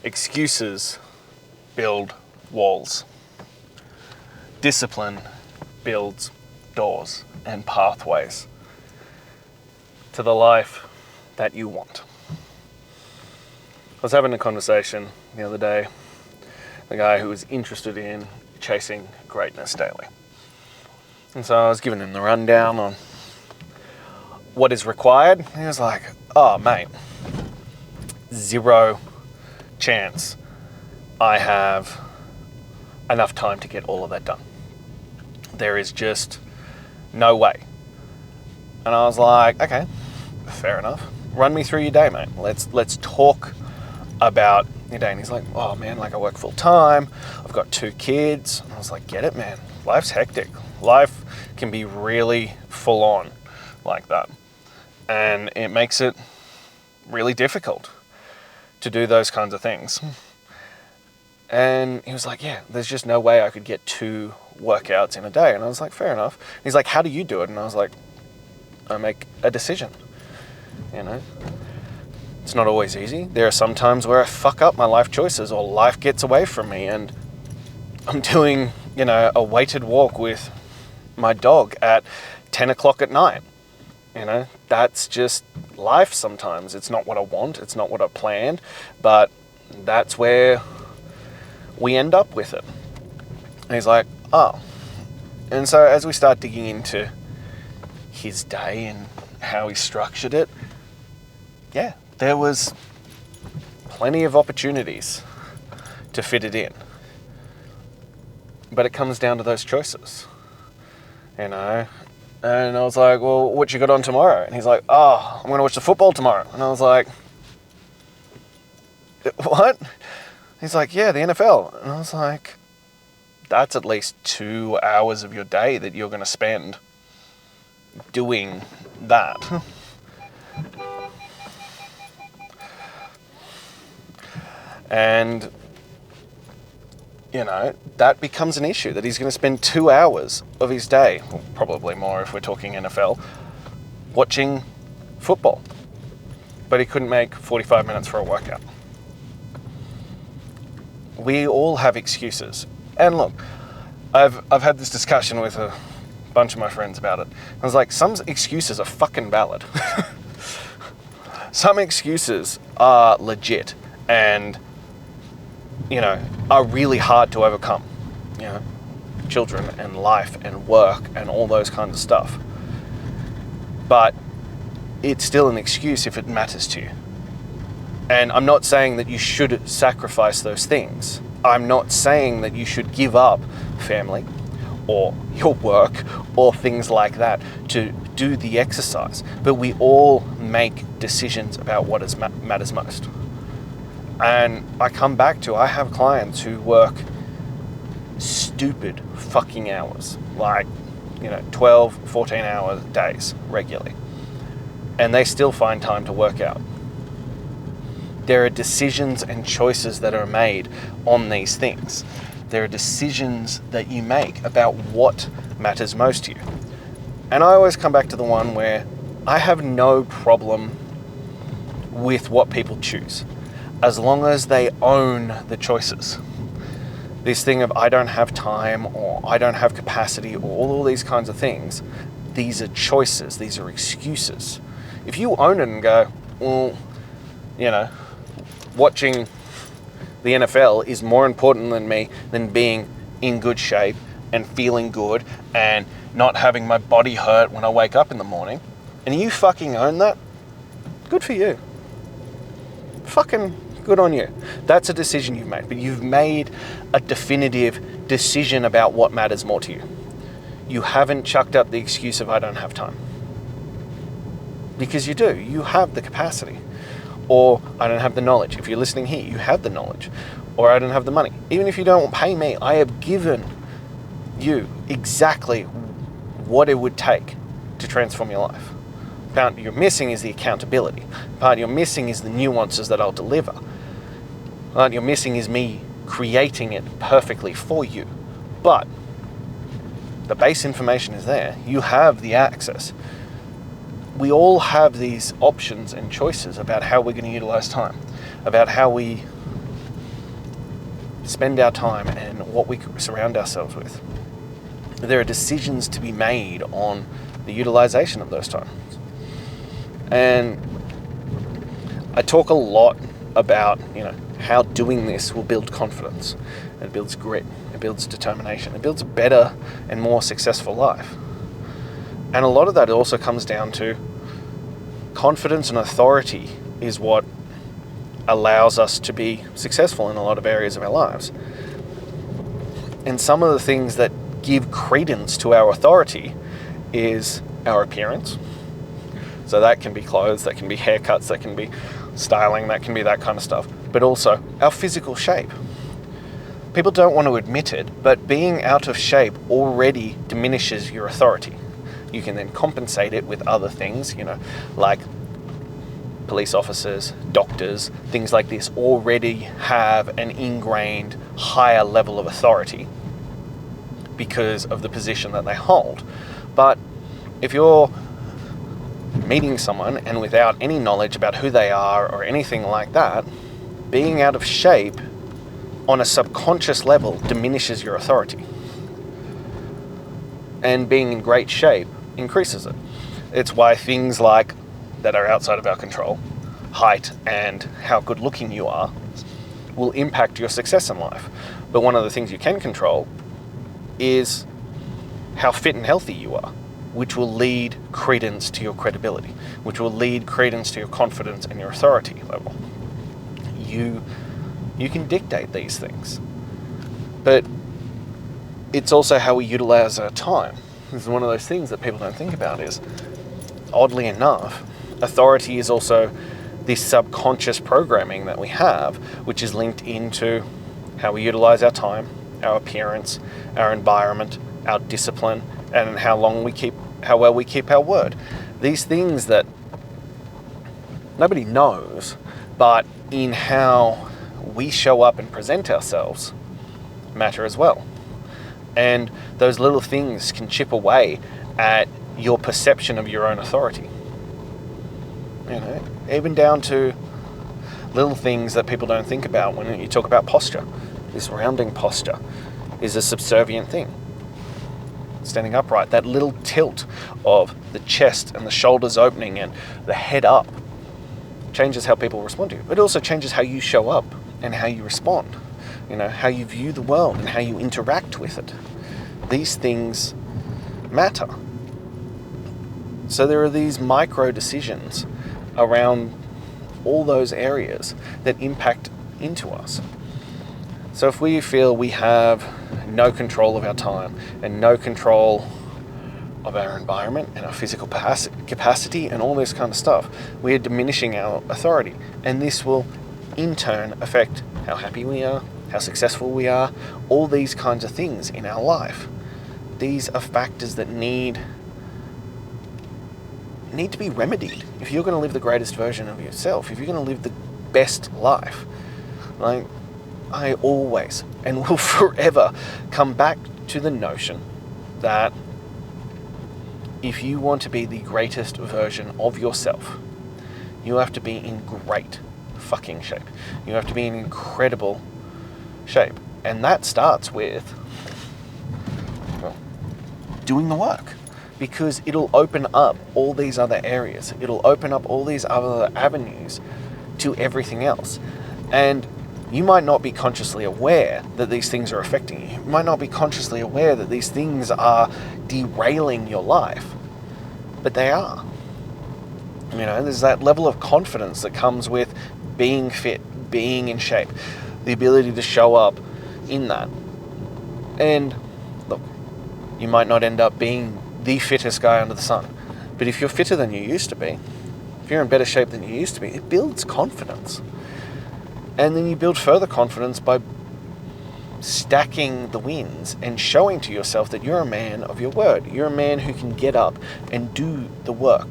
Excuses build walls. Discipline builds doors and pathways to the life that you want. I was having a conversation the other day with a guy who was interested in chasing greatness daily. And so I was giving him the rundown on what is required. He was like, oh mate, 0 chance I have enough time to get all of that done. There is just no way. And I was like, okay, fair enough. Run me through your day, mate. Let's talk about your day. And he's like, oh man, like I work full time. I've got 2 kids. And I was like, get it, man. Life's hectic. Life can be really full on like that. And it makes it really difficult to do those kinds of things. And he was like, yeah, there's just no way I could get 2 workouts in a day. And I was like, fair enough. He's like, how do you do it? And I was like, I make a decision, you know? It's not always easy. There are some times where I fuck up my life choices or life gets away from me and I'm doing, a weighted walk with my dog at 10 o'clock at night. That's just life sometimes. It's not what I want. It's not what I planned, but that's where we end up with it. And he's like, oh. And so as we start digging into his day and how he structured it, yeah, there was plenty of opportunities to fit it in. But it comes down to those choices, And I was like, well, what you got on tomorrow? And he's like, oh, I'm going to watch the football tomorrow. And I was like, what? He's like, yeah, the NFL. And I was like, that's at least 2 hours of your day that you're going to spend doing that. And, that becomes an issue, that he's going to spend 2 hours of his day, or probably more if we're talking NFL, watching football. But he couldn't make 45 minutes for a workout. We all have excuses. And look, I've had this discussion with a bunch of my friends about it. I was like, some excuses are fucking valid. Some excuses are legit and, are really hard to overcome. Children and life and work and all those kinds of stuff. But it's still an excuse if it matters to you. And I'm not saying that you should sacrifice those things. I'm not saying that you should give up family or your work or things like that to do the exercise. But we all make decisions about what matters most. And I come back to, I have clients who work stupid fucking hours, like, 12, 14 hour days regularly. And they still find time to work out. There are decisions and choices that are made on these things. There are decisions that you make about what matters most to you. And I always come back to the one where I have no problem with what people choose, as long as they own the choices. This thing of I don't have time or I don't have capacity or all these kinds of things, these are choices, these are excuses. If you own it and go, well, watching the NFL is more important than being in good shape and feeling good and not having my body hurt when I wake up in the morning, and you fucking own that, good for you. Fucking good on you. That's a decision you've made, but you've made a definitive decision about what matters more to you. You haven't chucked up the excuse of I don't have time. Because you do. You have the capacity. Or I don't have the knowledge. If you're listening here, you have the knowledge. Or I don't have the money. Even if you don't pay me, I have given you exactly what it would take to transform your life. The part you're missing is the accountability. The part you're missing is the nuances that I'll deliver. The part you're missing is me creating it perfectly for you. But the base information is there. You have the access. We all have these options and choices about how we're going to utilize time, about how we spend our time and what we surround ourselves with. There are decisions to be made on the utilization of those times. And I talk a lot about, how doing this will build confidence. It builds grit. It builds determination. It builds a better and more successful life. And a lot of that also comes down to confidence and authority is what allows us to be successful in a lot of areas of our lives. And some of the things that give credence to our authority is our appearance. So that can be clothes, that can be haircuts, that can be styling, that can be that kind of stuff. But also our physical shape. People don't want to admit it, but being out of shape already diminishes your authority. You can then compensate it with other things, like police officers, doctors, things like this already have an ingrained higher level of authority because of the position that they hold. But if you're meeting someone and without any knowledge about who they are or anything like that, being out of shape on a subconscious level diminishes your authority. And being in great shape increases it. It's why things like that are outside of our control, height and how good looking you are, will impact your success in life. But one of the things you can control is how fit and healthy you are, which will lead credence to your credibility, which will lead credence to your confidence and your authority level. You can dictate these things. But it's also how we utilize our time. This is one of those things that people don't think about is, oddly enough, authority is also this subconscious programming that we have, which is linked into how we utilize our time, our appearance, our environment, our discipline, and how well we keep our word. These things that nobody knows, but in how we show up and present ourselves matter as well. And those little things can chip away at your perception of your own authority. Even down to little things that people don't think about when you talk about posture. This rounding posture is a subservient thing. Standing upright, that little tilt of the chest and the shoulders opening and the head up changes how people respond to you. It also changes how you show up and how you respond, how you view the world and how you interact with it. These things matter. So there are these micro decisions around all those areas that impact into us. So if we feel we have no control of our time and no control of our environment and our physical capacity and all this kind of stuff, we are diminishing our authority. And this will in turn affect how happy we are, how successful we are, all these kinds of things in our life. These are factors that need to be remedied. If you're going to live the greatest version of yourself, if you're going to live the best life, like I always and will forever come back to the notion that if you want to be the greatest version of yourself, you have to be in great fucking shape. You have to be in incredible shape. And that starts with doing the work, because it'll open up all these other areas. It'll open up all these other avenues to everything else. And you might not be consciously aware that these things are affecting you. You might not be consciously aware that these things are derailing your life, but they are. There's that level of confidence that comes with being fit, being in shape, the ability to show up in that. And look, you might not end up being the fittest guy under the sun, but if you're fitter than you used to be, if you're in better shape than you used to be, it builds confidence. And then you build further confidence by stacking the wins and showing to yourself that you're a man of your word. You're a man who can get up and do the work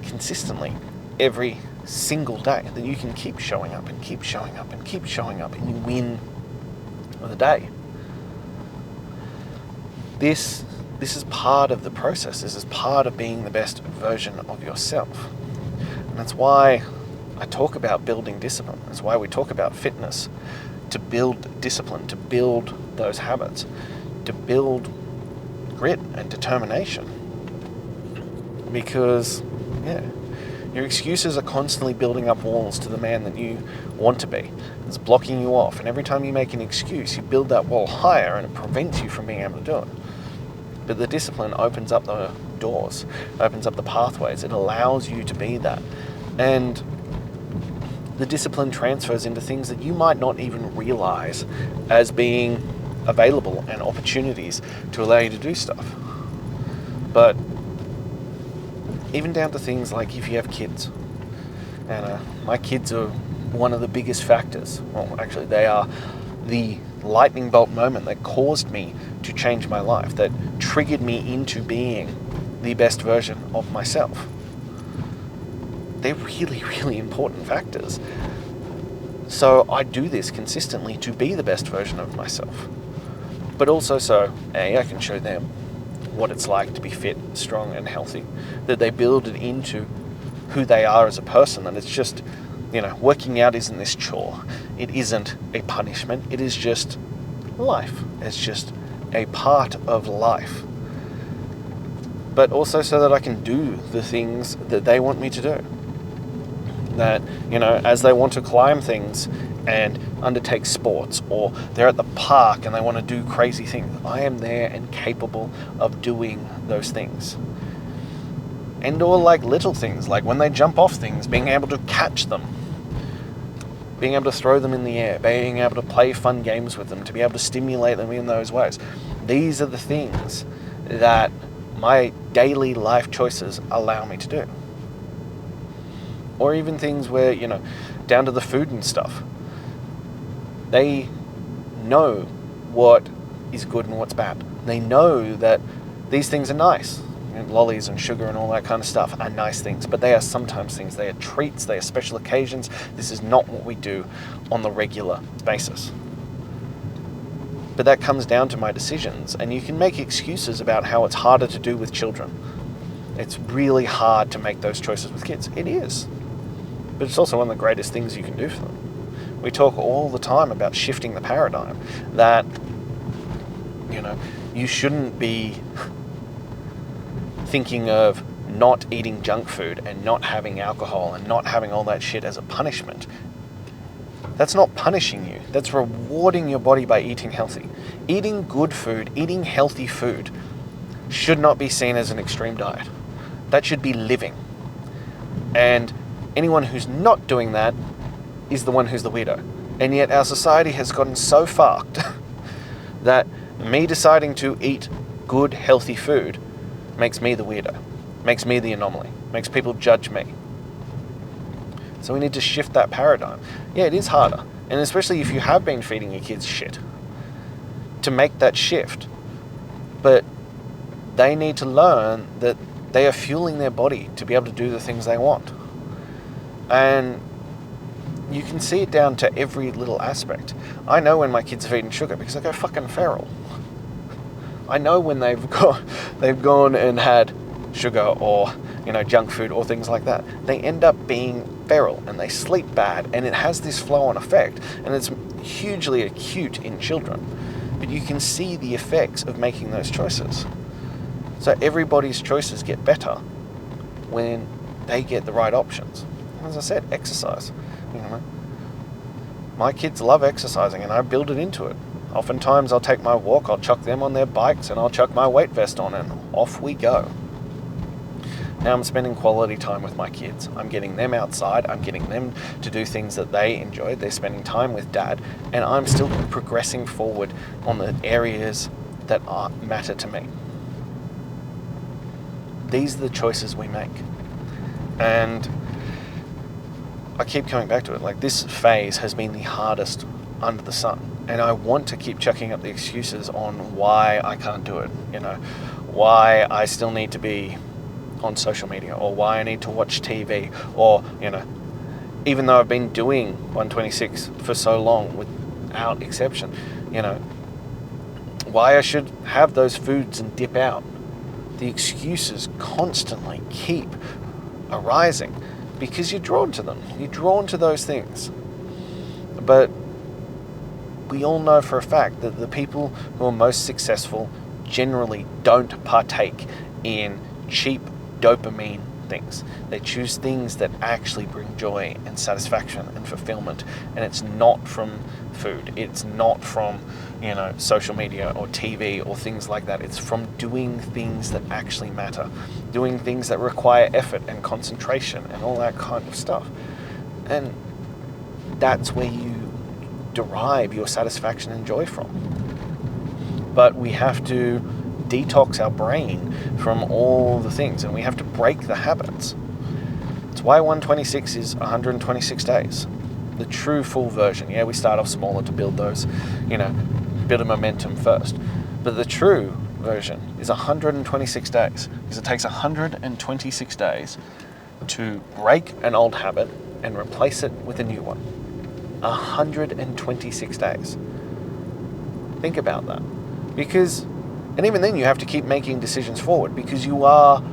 consistently every single day, that you can keep showing up and keep showing up and keep showing up, and you win the day. This is part of the process. This is part of being the best version of yourself. And that's why I talk about building discipline. That's why we talk about fitness. to build discipline, to build those habits, to build grit and determination. Because, yeah, your excuses are constantly building up walls to the man that you want to be. It's blocking you off. And every time you make an excuse, you build that wall higher and it prevents you from being able to do it. But the discipline opens up the doors, opens up the pathways. It allows you to be that. And the discipline transfers into things that you might not even realize as being available and opportunities to allow you to do stuff. But even down to things like if you have kids. And my kids are one of the biggest factors. Well, actually, they are the lightning bolt moment that caused me to change my life, that triggered me into being the best version of myself. They're really, really important factors. So I do this consistently to be the best version of myself. But also so, A, I can show them what it's like to be fit, strong, and healthy. That they build it into who they are as a person. And it's just, working out isn't this chore. It isn't a punishment. It is just life. It's just a part of life. But also so that I can do the things that they want me to do. That, as they want to climb things and undertake sports, or they're at the park and they want to do crazy things, I am there and capable of doing those things. And or like little things, like when they jump off things, being able to catch them, being able to throw them in the air, being able to play fun games with them, to be able to stimulate them in those ways. These are the things that my daily life choices allow me to do. Or even things where, down to the food and stuff. They know what is good and what's bad. They know that these things are nice. Lollies and sugar and all that kind of stuff are nice things, but they are sometimes things. They are treats, they are special occasions. This is not what we do on the regular basis. But that comes down to my decisions, and you can make excuses about how it's harder to do with children. It's really hard to make those choices with kids. It is. But it's also one of the greatest things you can do for them. We talk all the time about shifting the paradigm, that, you shouldn't be thinking of not eating junk food and not having alcohol and not having all that shit as a punishment. That's not punishing you. That's rewarding your body by eating healthy. Eating good food, eating healthy food should not be seen as an extreme diet. That should be living. And anyone who's not doing that is the one who's the weirdo. And yet our society has gotten so fucked that me deciding to eat good, healthy food makes me the weirdo, makes me the anomaly, makes people judge me. So we need to shift that paradigm. Yeah, it is harder. And especially if you have been feeding your kids shit, to make that shift. But they need to learn that they are fueling their body to be able to do the things they want. And you can see it down to every little aspect. I know when my kids are eating sugar because I go fucking feral. I know when they've gone and had sugar or junk food or things like that. They end up being feral and they sleep bad, and it has this flow-on effect, and it's hugely acute in children. But you can see the effects of making those choices. So everybody's choices get better when they get the right options. As I said, exercise. My kids love exercising and I build it into it. Oftentimes I'll take my walk, I'll chuck them on their bikes, and I'll chuck my weight vest on, and off we go. Now I'm spending quality time with my kids. I'm getting them outside, I'm getting them to do things that they enjoy. They're spending time with dad, and I'm still progressing forward on the areas that matter to me. These are the choices we make. And I keep coming back to it. Like, this phase has been the hardest under the sun. And I want to keep chucking up the excuses on why I can't do it. Why I still need to be on social media, or why I need to watch TV, or, even though I've been doing 126 for so long without exception, why I should have those foods and dip out. The excuses constantly keep arising because you're drawn to them. You're drawn to those things. But we all know for a fact that the people who are most successful generally don't partake in cheap dopamine things. They choose things that actually bring joy and satisfaction and fulfillment, and it's not from food. It's not from, social media or TV or things like that. It's from doing things that actually matter, doing things that require effort and concentration and all that kind of stuff. And that's where you derive your satisfaction and joy from. But we have to detox our brain from all the things, and we have to break the habits. It's why 126 is 126 days. The true full version. Yeah, we start off smaller to build those, bit of momentum first. But the true version is 126 days, because it takes 126 days to break an old habit and replace it with a new one. 126 days. Think about that. And even then you have to keep making decisions forward, because you are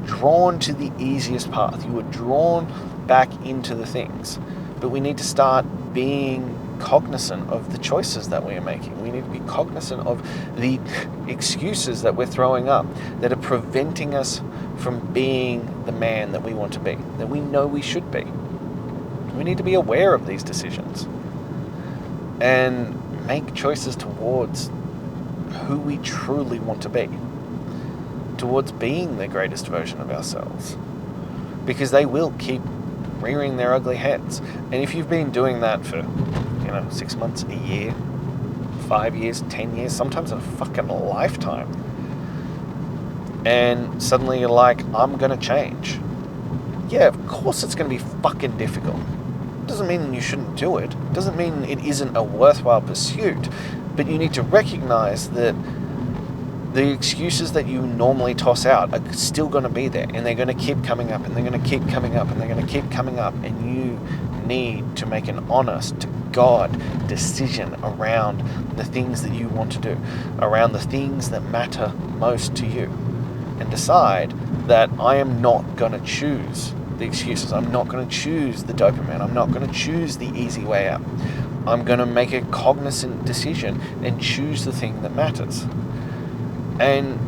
drawn to the easiest path. You are drawn back into the things. But we need to start being cognizant of the choices that we are making. We need to be cognizant of the excuses that we're throwing up that are preventing us from being the man that we want to be, that we know we should be. We need to be aware of these decisions and make choices towards who we truly want to be, towards being the greatest version of ourselves, because they will keep rearing their ugly heads. And if you've been doing that for 6 months, a year, 5 years, 10 years, sometimes a fucking lifetime, and suddenly you're like, I'm gonna change, yeah, of course it's gonna be fucking difficult. Doesn't mean you shouldn't do it. Doesn't mean it isn't a worthwhile pursuit. But you need to recognize that the excuses that you normally toss out are still going to be there, and they're going to keep coming up, and they're going to keep coming up, and they're going to keep coming up, and you need to make an honest to God decision around the things that you want to do, around the things that matter most to you, and decide that I am not going to choose the excuses. I'm not going to choose the dopamine. I'm not going to choose the easy way out. I'm going to make a cognizant decision and choose the thing that matters. And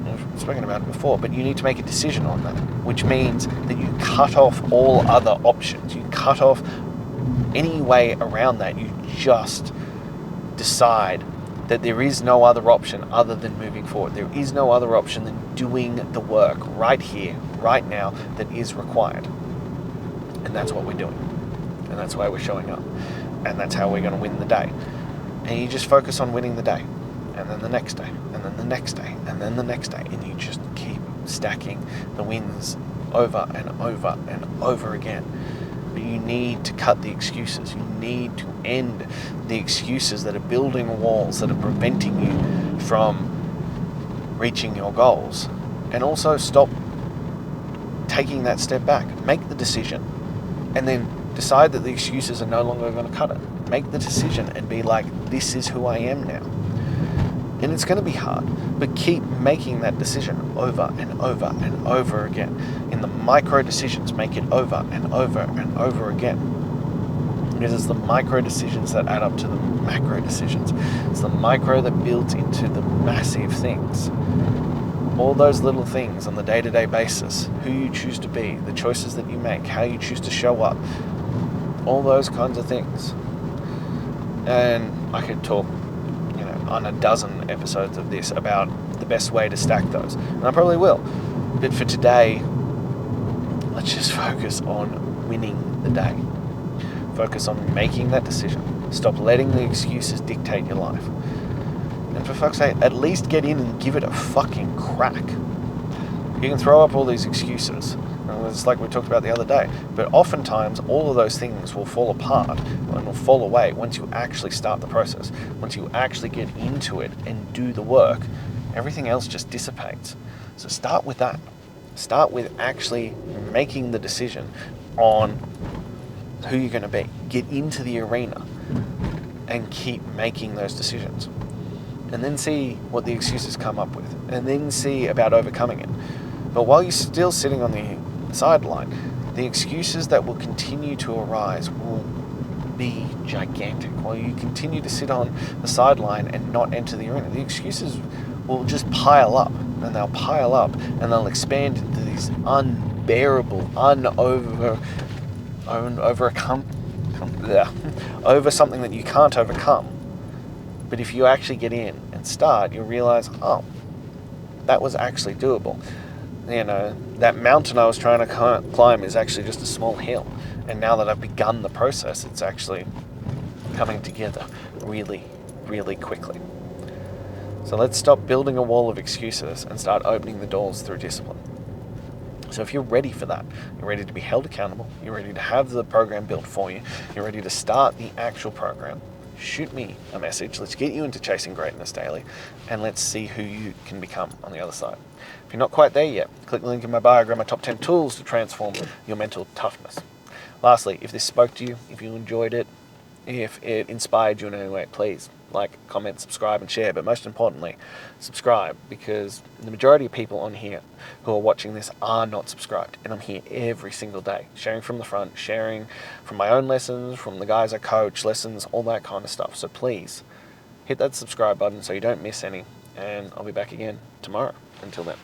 I've spoken about it before, but you need to make a decision on that, which means that you cut off all other options. You cut off any way around that. You just decide that there is no other option other than moving forward. There is no other option than doing the work right here, right now, that is required. And that's what we're doing. And that's why we're showing up. And that's how we're going to win the day. And you just focus on winning the day. And then the next day. And then the next day. And then the next day. And you just keep stacking the wins over and over and over again. But you need to cut the excuses. You need to end the excuses that are building walls, that are preventing you from reaching your goals. And also stop taking that step back. Make the decision. And then decide that the excuses are no longer going to cut it. Make the decision and be like, this is who I am now. And it's going to be hard, but keep making that decision over and over and over again. In the micro decisions, make it over and over and over again. Because it's the micro decisions that add up to the macro decisions. It's the micro that builds into the massive things. All those little things on the day-to-day basis, who you choose to be, the choices that you make, how you choose to show up, all those kinds of things. And I could talk, on a dozen episodes of this about the best way to stack those. And I probably will. But for today, let's just focus on winning the day. Focus on making that decision. Stop letting the excuses dictate your life. And for fuck's sake, at least get in and give it a fucking crack. You can throw up all these excuses. It's like we talked about the other day. But oftentimes, all of those things will fall apart and will fall away once you actually start the process. Once you actually get into it and do the work, everything else just dissipates. So start with that. Start with actually making the decision on who you're going to be. Get into the arena and keep making those decisions. And then see what the excuses come up with. And then see about overcoming it. But while you're still sitting on the sideline, the excuses that will continue to arise will be gigantic, while you continue to sit on the sideline and not enter the arena. The excuses will just pile up, and they'll pile up, and they'll expand into these unbearable, over something that you can't overcome. But if you actually get in and start, you'll realize, oh, that was actually doable. You know, that mountain I was trying to climb is actually just a small hill. And now that I've begun the process, it's actually coming together really, really quickly. So let's stop building a wall of excuses and start opening the doors through discipline. So if you're ready for that, you're ready to be held accountable, you're ready to have the program built for you, you're ready to start the actual program, shoot me a message. Let's get you into Chasing Greatness Daily, and let's see who you can become on the other side. If you're not quite there yet, click the link in my bio, grab my top 10 tools to transform your mental toughness. Lastly, if this spoke to you, if you enjoyed it, if it inspired you in any way, please like, comment, subscribe, and share. But most importantly, subscribe, because the majority of people on here who are watching this are not subscribed. And I'm here every single day, sharing from the front, sharing from my own lessons, from the guys I coach, lessons, all that kind of stuff. So please hit that subscribe button so you don't miss any. And I'll be back again tomorrow. Until then.